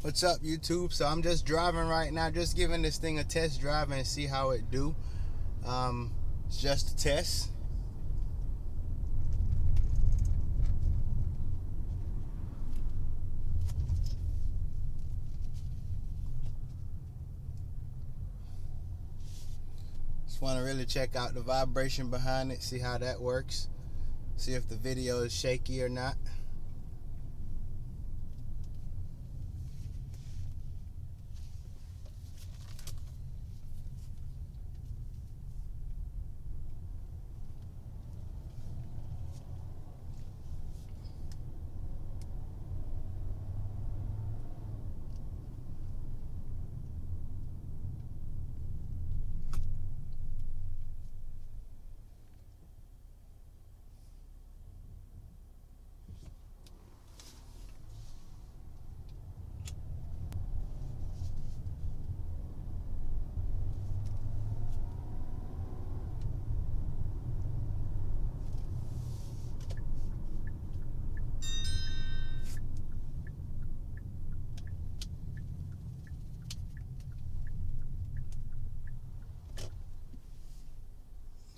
What's up, YouTube? So I'm just driving right now, just giving this thing a test drive and see how it do. It's just a test. Just want to really check out the vibration behind it, see how that works, see if the video is shaky or not.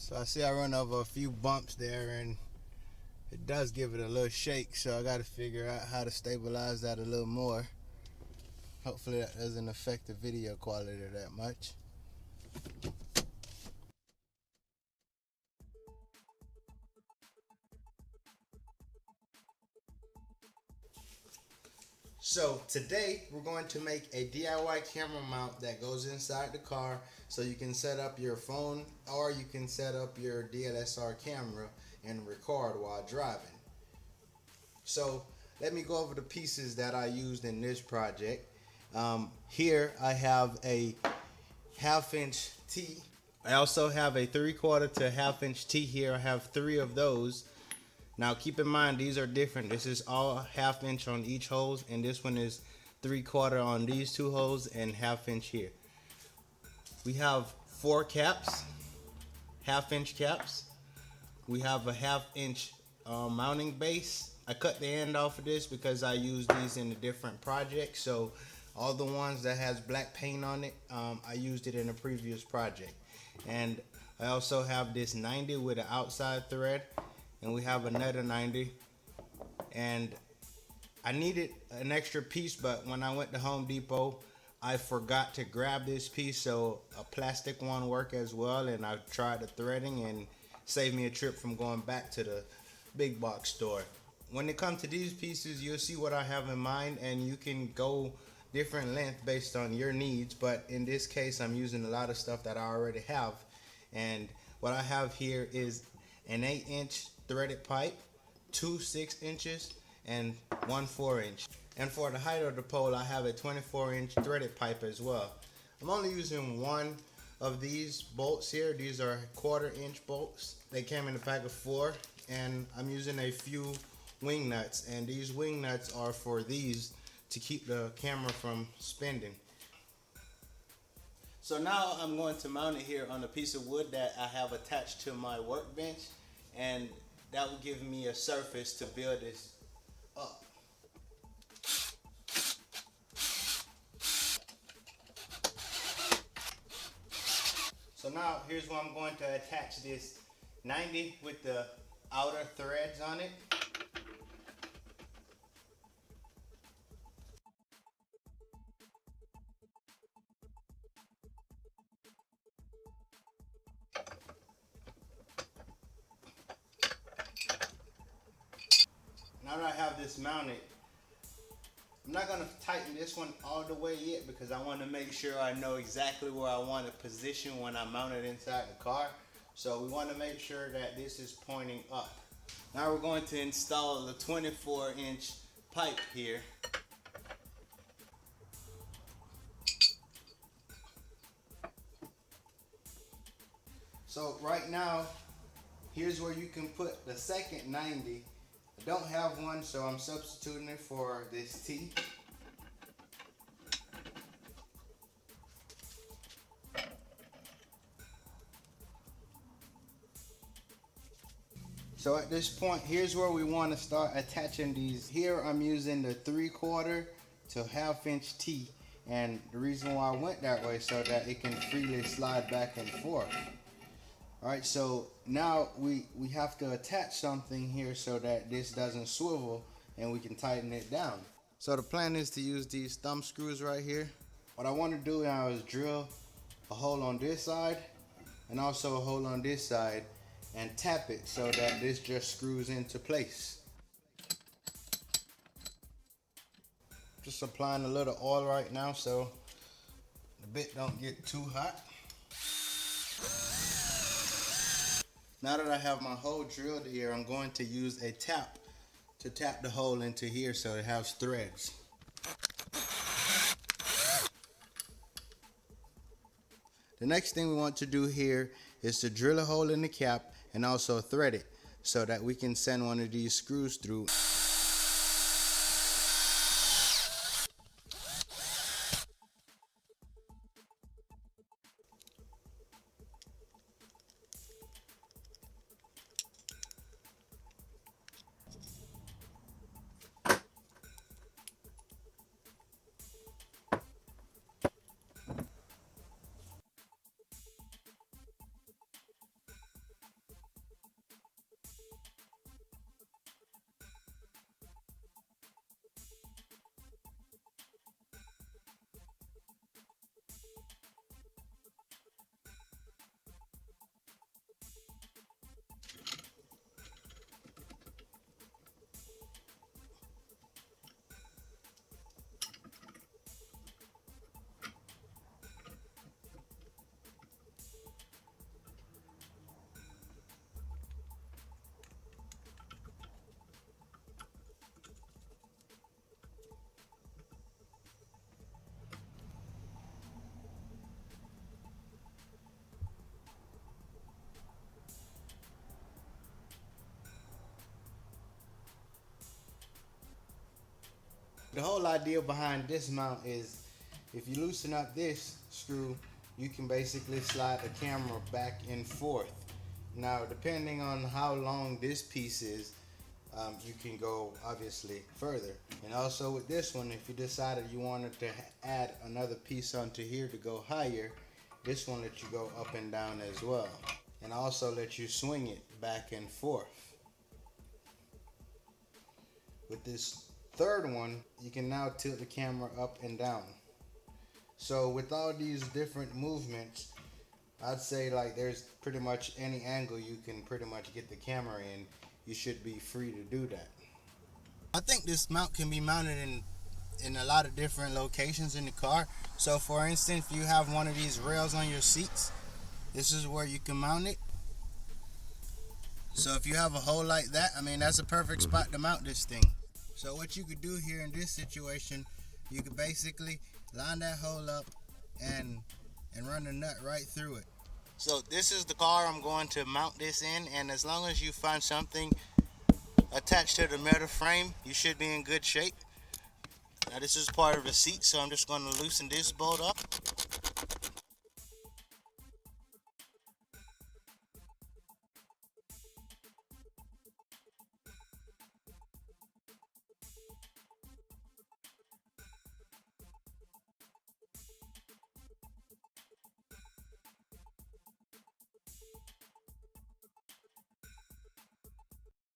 So I see I run over a few bumps there, and it does give it a little shake, so I got to figure out how to stabilize that a little more. Hopefully that doesn't affect the video quality that much. So today we're going to make a DIY camera mount that goes inside the car, so you can set up your phone or you can set up your DSLR camera and record while driving. So let me go over the pieces that I used in this project. Here I have a 1/2 inch T. I also have a 3/4 to 1/2 inch T here. I have 3 of those. Now keep in mind, these are different. This is all 1/2 inch on each hose, and this one is 3/4 on these 2 holes and 1/2 inch here. We have 4 caps, 1/2 inch caps. We have a 1/2 inch mounting base. I cut the end off of this because I use these in a different project. So all the ones that has black paint on it, I used it in a previous project. And I also have this 90 with an outside thread, and we have another 90, and I needed an extra piece, but when I went to Home Depot I forgot to grab this piece, so a plastic one worked as well, and I tried the threading and saved me a trip from going back to the big box store. When it comes to these pieces, you'll see what I have in mind, and you can go different length based on your needs, but in this case I'm using a lot of stuff that I already have. And what I have here is an 8 inch threaded pipe, 2 6 inches, and 1 4 inch. And for the height of the pole, I have a 24 inch threaded pipe as well. I'm only using one of these bolts here. These are 1/4 inch bolts. They came in a pack of 4, and I'm using a few wing nuts, and these wing nuts are for these to keep the camera from spinning. So now I'm going to mount it here on a piece of wood that I have attached to my workbench, and that will give me a surface to build this up. So now here's where I'm going to attach this 90 with the outer threads on it. Now that I have this mounted, I'm not going to tighten this one all the way yet because I want to make sure I know exactly where I want to position when I mount it inside the car. So we want to make sure that this is pointing up. Now we're going to install the 24 inch pipe here. So right now, here's where you can put the second 90. I don't have one, so I'm substituting it for this T. So at this point, here's where we want to start attaching these. Here I'm using the 3/4 to 1/2 inch T, and the reason why I went that way so that it can freely slide back and forth. Alright, so now we have to attach something here so that this doesn't swivel and we can tighten it down. So the plan is to use these thumb screws right here. What I want to do now is drill a hole on this side and also a hole on this side and tap it so that this just screws into place. Just applying a little oil right now so the bit don't get too hot. Now that I have my hole drilled here, I'm going to use a tap to tap the hole into here so it has threads. The next thing we want to do here is to drill a hole in the cap and also thread it so that we can send one of these screws through. The whole idea behind this mount is if you loosen up this screw, you can basically slide the camera back and forth. Now, depending on how long this piece is, you can go obviously further. And also with this one, if you decided you wanted to add another piece onto here to go higher, this one lets you go up and down as well. And also lets you swing it back and forth. With this third one, you can now tilt the camera up and down. So with all these different movements, I'd say like there's pretty much any angle you can pretty much get the camera in, you should be free to do that. I think this mount can be mounted in a lot of different locations in the car. So for instance, if you have one of these rails on your seats, this is where you can mount it. So if you have a hole like that, I mean, that's a perfect spot to mount this thing. So what you could do here in this situation, you could basically line that hole up and run the nut right through it. So this is the car I'm going to mount this in, and as long as you find something attached to the metal frame, you should be in good shape. Now this is part of the seat, so I'm just going to loosen this bolt up.